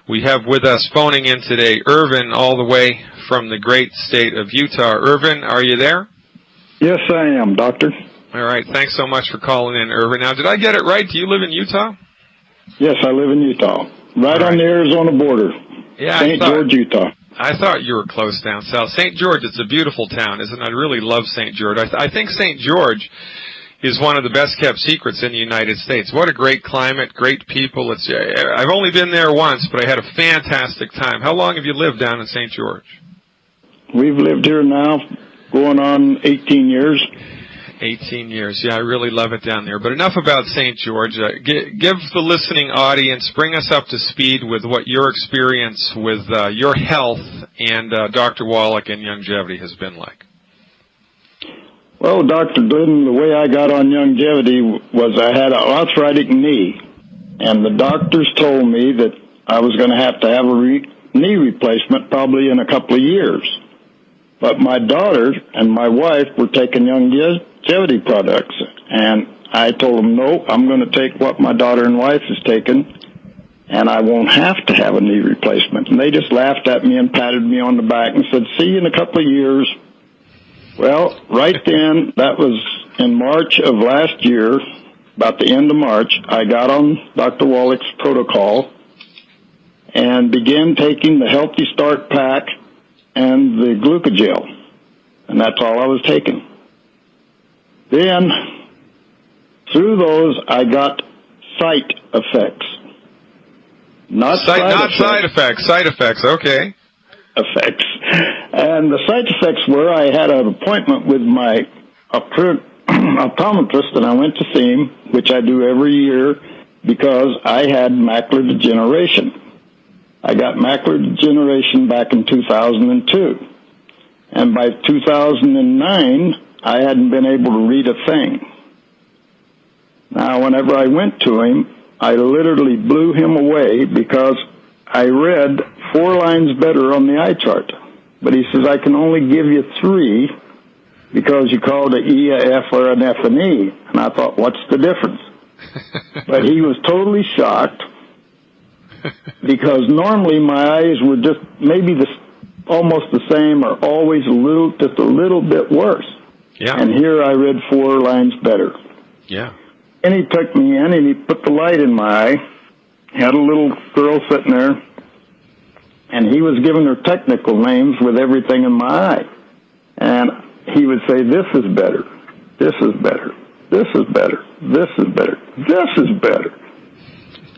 We have with us phoning in today Irvin, all the way from the great state of Utah. Irvin, are you there? Yes, I am, Doctor. All right. Thanks so much for calling in, Irvin. Now, did I get it right? Do you live in Utah? Yes, I live in Utah, right on the Arizona border, St. George, Utah. I thought you were close down south. St. George, it's a beautiful town, isn't it? I really love St. George. I think St. George is one of the best-kept secrets in the United States. What a great climate, great people. I've only been there once, but I had a fantastic time. How long have you lived down in St. George? We've lived here now going on 18 years. 18 years. Yeah, I really love it down there. But enough about St. George. Give the listening audience, bring us up to speed with what your experience with your health and Dr. Wallach and Youngevity has been like. Well, Dr. Glidden, the way I got on Youngevity was I had an arthritic knee, and the doctors told me that I was going to have a knee replacement probably in a couple of years. But my daughter and my wife were taking Youngevity products, and I told them, no, I'm going to take what my daughter and wife has taken, and I won't have to have a knee replacement. And they just laughed at me and patted me on the back and said, see you in a couple of years. Well, right then, that was in March of last year, about the end of March, I got on Dr. Wallach's protocol and began taking the Healthy Start Pack and the glucogel, and that's all I was taking. Then, through those, I got side effects. Not side effects. Side effects, okay. Effects. And the side effects were I had an appointment with my optometrist, and I went to see him, which I do every year, because I had macular degeneration. I got macular degeneration back in 2002. And by 2009, I hadn't been able to read a thing. Now, whenever I went to him, I literally blew him away because I read 4 lines better on the eye chart. But he says, I can only give you 3 because you called an E, a F, or an F and E. And I thought, what's the difference? But he was totally shocked because normally my eyes were just maybe almost the same or always just a little bit worse. Yeah. And here I read 4 lines better. Yeah. And he took me in and he put the light in my eye. Had a little girl sitting there, and he was giving her technical names with everything in my eye. And he would say, this is better, this is better, this is better, this is better, this is better.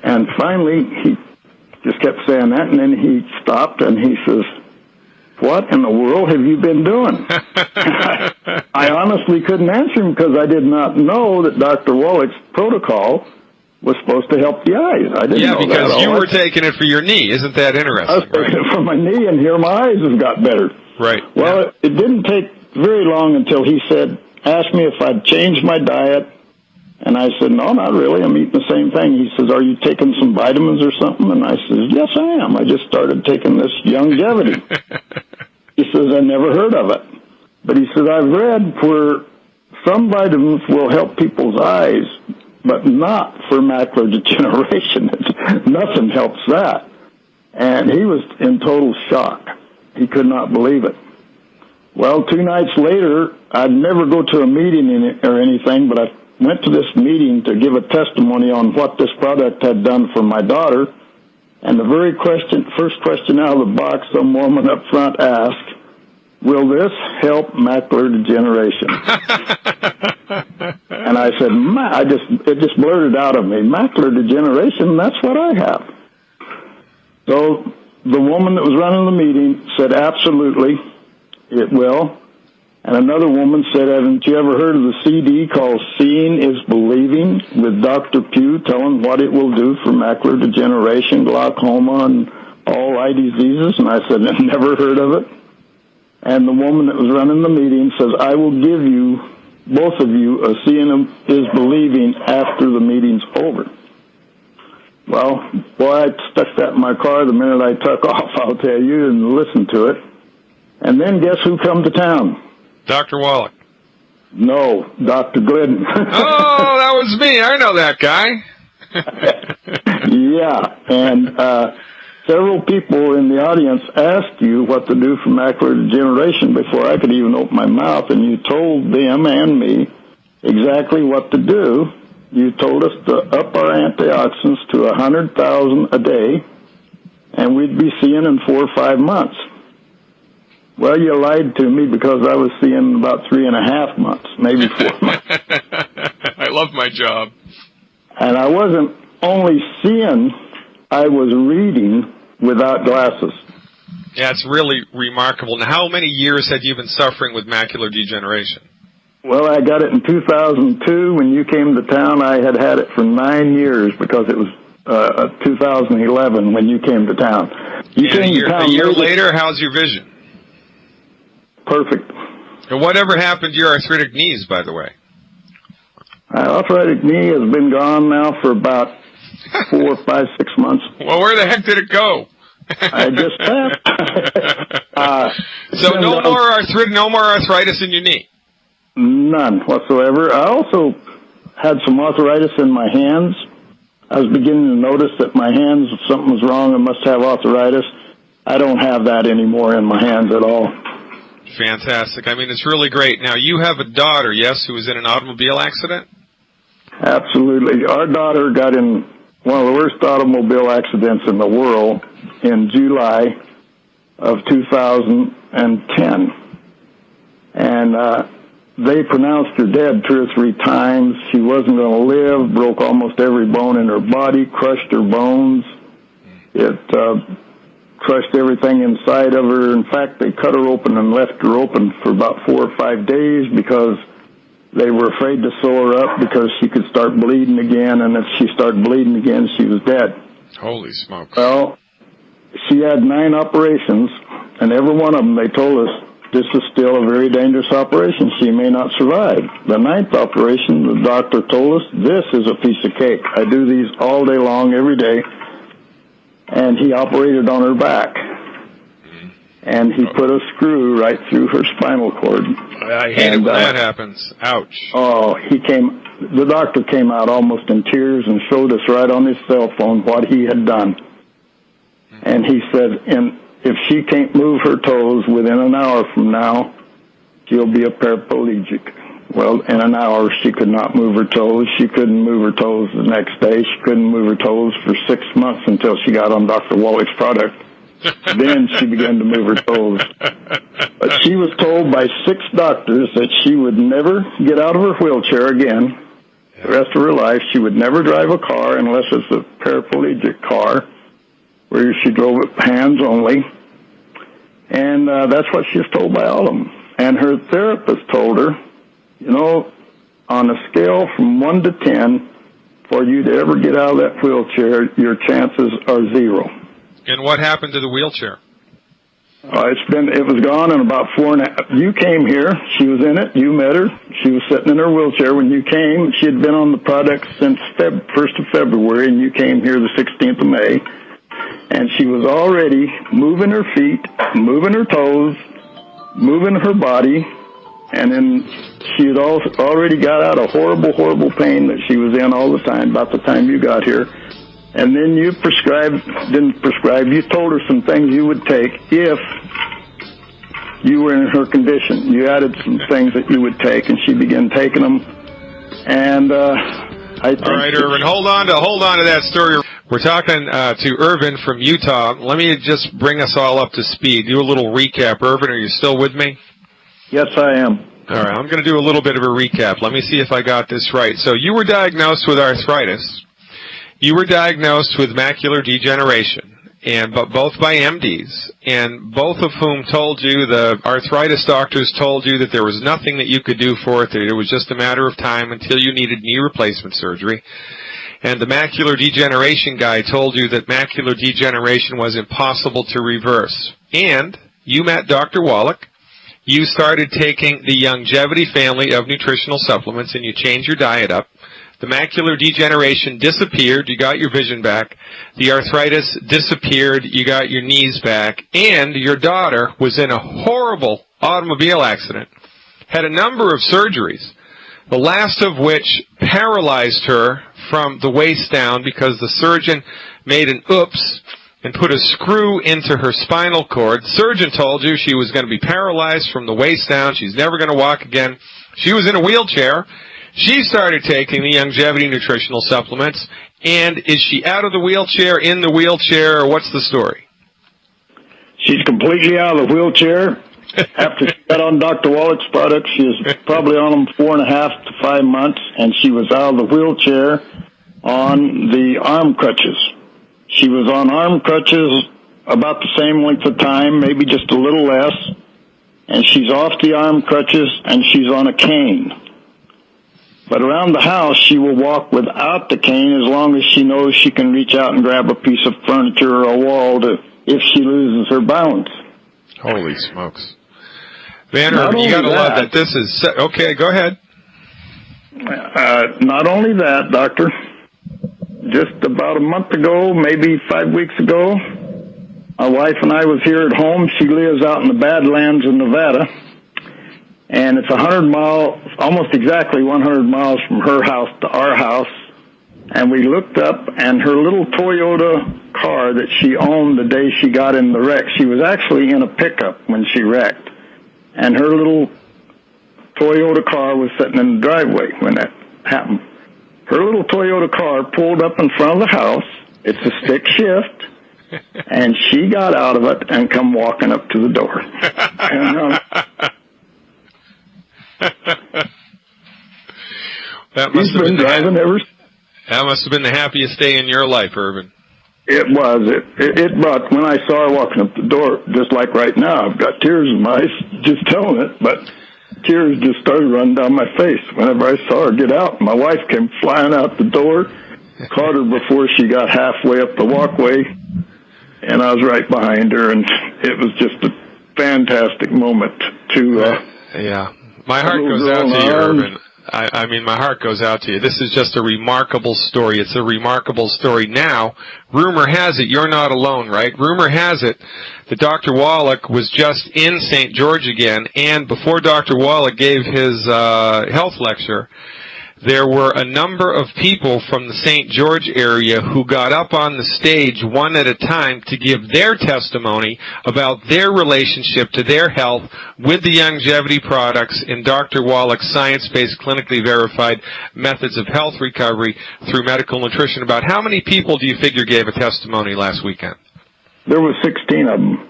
And finally, he just kept saying that, and then he stopped and he says, what in the world have you been doing? I honestly couldn't answer him because I did not know that Dr. Wallach's protocol was supposed to help the eyes. I didn't know that. Yeah, because you were taking it for your knee. Isn't that interesting? I was taking it for my knee, and here my eyes have got better. Right. Well, it didn't take very long until he asked me if I'd changed my diet, and I said, no, not really. I'm eating the same thing. He says, are you taking some vitamins or something? And I says, yes, I am. I just started taking this Youngevity. He says, I never heard of it. But he says, I've read where some vitamins will help people's eyes, but not for macular degeneration. Nothing helps that. And he was in total shock. He could not believe it. Well, 2 nights later, I'd never go to a meeting or anything, but I went to this meeting to give a testimony on what this product had done for my daughter. And the very first question out of the box, some woman up front asked, will this help macular degeneration? And I said, it just blurted out of me, macular degeneration, that's what I have. So the woman that was running the meeting said, absolutely, it will. And another woman said, haven't you ever heard of the CD called Seeing is Believing with Dr. Pugh telling what it will do for macular degeneration, glaucoma, and all eye diseases? And I said, I've never heard of it. And the woman that was running the meeting says, I will give you, both of you, a Seeing is Believing after the meeting's over. Well, boy, I stuck that in my car the minute I took off, I'll tell you, and listened to it. And then guess who come to town? Dr. Wallach. No, Dr. Glidden. Oh, that was me. I know that guy. Yeah, and Several people in the audience asked you what to do for macular degeneration before I could even open my mouth, and you told them and me exactly what to do. You told us to up our antioxidants to 100,000 a day, and we'd be seeing in 4 or 5 months. Well, you lied to me because I was seeing about 3.5 months, maybe 4 months. I love my job. And I wasn't only seeing, I was reading without glasses. Yeah, it's really remarkable. Now, how many years had you been suffering with macular degeneration? Well, I got it in 2002. When you came to town, I had it for 9 years because it was 2011 when you came to town. You and came to town a year later, how's your vision? Perfect. And whatever happened to your arthritic knees, by the way? My arthritic knee has been gone now for about 4, 5, 6 months. Well, where the heck did it go? I just left. So no more arthritis in your knee? None whatsoever. I also had some arthritis in my hands. I was beginning to notice that my hands, something was wrong. I must have arthritis. I don't have that anymore in my hands at all. Fantastic. I mean, it's really great. Now, you have a daughter, yes, who was in an automobile accident? Absolutely. Our daughter got in one of the worst automobile accidents in the world in July of 2010. And they pronounced her dead 2 or 3 times. She wasn't going to live, broke almost every bone in her body, crushed her bones. It crushed everything inside of her. In fact, they cut her open and left her open for about 4 or 5 days because they were afraid to sew her up because she could start bleeding again, and if she started bleeding again, she was dead. Holy smokes. Well, she had 9 operations, and every one of them, they told us, this is still a very dangerous operation. She may not survive. The 9th operation, the doctor told us, this is a piece of cake. I do these all day long, every day. And he operated on her back. And he put a screw right through her spinal cord. I hate it when that happens. Ouch. Oh, the doctor came out almost in tears and showed us right on his cell phone what he had done. And he said, if she can't move her toes within an hour from now, she'll be a paraplegic. Well, in an hour, she could not move her toes. She couldn't move her toes the next day. She couldn't move her toes for 6 months until she got on Dr. Wallick's product. Then she began to move her toes. But she was told by 6 doctors that she would never get out of her wheelchair again. The rest of her life, she would never drive a car unless it's a paraplegic car, where she drove it hands only. And that's what she was told by all of them. And her therapist told her, on a scale from 1 to 10, for you to ever get out of that wheelchair, your chances are 0. And what happened to the wheelchair? It was gone in about 4.5. You came here. She was in it. You met her. She was sitting in her wheelchair when you came. She had been on the product since 1st of February, and you came here the 16th of May. And she was already moving her feet, moving her toes, moving her body, and then she had already got out of horrible, horrible pain that she was in all the time, about the time you got here. And then you you told her some things you would take if you were in her condition. You added some things that you would take, and she began taking them. And I think... All right, Irvin, hold on to that story. We're talking to Irvin from Utah. Let me just bring us all up to speed. Do a little recap. Irvin, are you still with me? Yes, I am. All right, I'm going to do a little bit of a recap. Let me see if I got this right. So you were diagnosed with arthritis. You were diagnosed with macular degeneration, but both by MDs, and both of whom told you, the arthritis doctors told you, that there was nothing that you could do for it, that it was just a matter of time until you needed knee replacement surgery. And the macular degeneration guy told you that macular degeneration was impossible to reverse. And you met Dr. Wallach. You started taking the Youngevity family of nutritional supplements, and you changed your diet up. The macular degeneration disappeared. You got your vision back. The arthritis disappeared. You got your knees back. And your daughter was in a horrible automobile accident, had a number of surgeries, the last of which paralyzed her from the waist down because the surgeon made an oops and put a screw into her spinal cord. Surgeon told you she was going to be paralyzed from the waist down. She's never going to walk again. She was in a wheelchair. She started taking the Youngevity nutritional supplements. And is she out of the wheelchair, in the wheelchair, or what's the story? She's completely out of the wheelchair. After she got on Dr. Wallach's products, she was probably on them 4.5 to 5 months, and she was out of the wheelchair on the arm crutches. She was on arm crutches about the same length of time, maybe just a little less, and she's off the arm crutches, and she's on a cane. But around the house, she will walk without the cane as long as she knows she can reach out and grab a piece of furniture or a wall if she loses her balance. Holy smokes. Van Urban, you got to love that this is... Okay, go ahead. Not only that, Doctor, just about a month ago, maybe 5 weeks ago, my wife and I was here at home. She lives out in the Badlands in Nevada, and it's 100 miles, almost exactly 100 miles from her house to our house. And we looked up, and her little Toyota car that she owned the day she got in the wreck, she was actually in a pickup when she wrecked. And her little Toyota car was sitting in the driveway when that happened. Her little Toyota car pulled up in front of the house. It's a stick shift. And she got out of it and come walking up to the door. And, that must have been driving ever since. That must have been the happiest day in your life, Urban. It was. It brought, when I saw her walking up the door, just like right now, I've got tears in my eyes just telling it, but tears just started running down my face whenever I saw her get out. My wife came flying out the door, caught her before she got halfway up the walkway, and I was right behind her, and it was just a fantastic moment to... yeah. My heart goes out to you, Urban. I mean, my heart goes out to you. This is just a remarkable story. It's a remarkable story. Now, rumor has it, you're not alone, right? Rumor has it that Dr. Wallach was just in St. George again, and before Dr. Wallach gave his health lecture, there were a number of people from the St. George area who got up on the stage one at a time to give their testimony about their relationship to their health with the Youngevity products in Dr. Wallach's science-based, clinically verified methods of health recovery through medical nutrition. About how many people do you figure gave a testimony last weekend? There were 16 of them.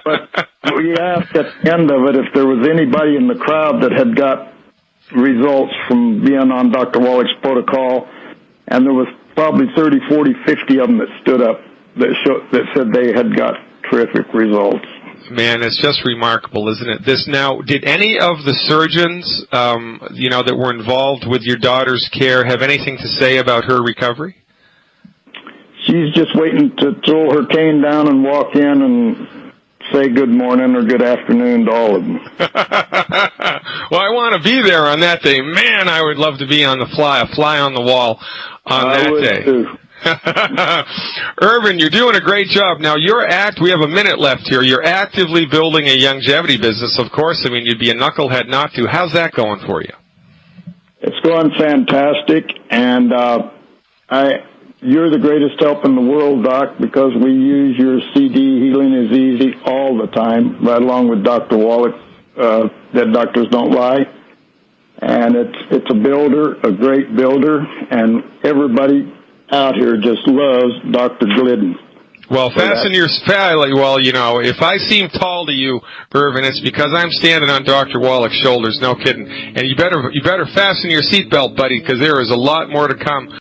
But we asked at the end of it if there was anybody in the crowd that had got results from being on Dr. Wallach's protocol, and there was probably 30, 40, 50 of them that stood up that said they had got terrific results. Man, it's just remarkable, isn't it? This now, did any of the surgeons, that were involved with your daughter's care have anything to say about her recovery? She's just waiting to throw her cane down and walk in and say good morning or good afternoon to all of them. Well, I want to be there on that day. Man, I would love to be on a fly on the wall on that day. Too. Irvin, you're doing a great job. Now, we have a minute left here. You're actively building a Youngevity business, of course. I mean, you'd be a knucklehead not to. How's that going for you? It's going fantastic, and you're the greatest help in the world, Doc, because we use your CD, Healing is Easy, all the time, right along with Dr. Wallach, Dead Doctors Don't Lie. And it's a builder, a great builder, and everybody out here just loves Dr. Glidden. Well, if I seem tall to you, Irvin, it's because I'm standing on Dr. Wallach's shoulders, no kidding. And you better fasten your seatbelt, buddy, because there is a lot more to come.